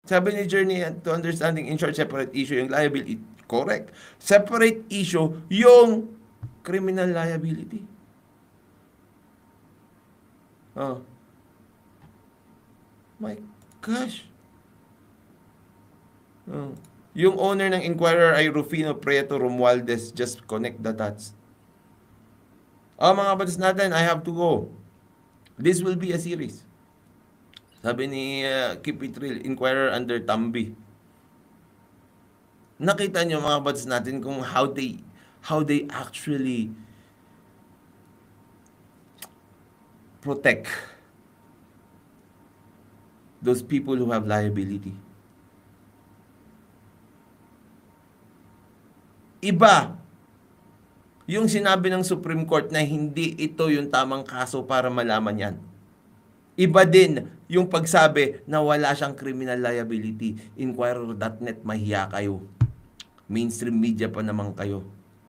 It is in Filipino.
Sabi ni Journey, to understanding in short, separate issue yung liability. Correct. Separate issue yung criminal liability. Oh. My gosh. Oh. Yung owner ng Inquirer ay Rufino Prieto Romualdez. Just connect the dots. Oh, mga kapatid natin, I have to go. This will be a series. Sabi ni Keep It Real, Inquirer under Tambi. Nakita nyo mga kapatid natin kung how they actually protect those people who have liability. Iba yung sinabi ng Supreme Court na hindi ito yung tamang kaso para malaman yan. Iba din yung pagsabi na wala siyang criminal liability. Inquirer.net, mahiya kayo. Mainstream media pa naman kayo.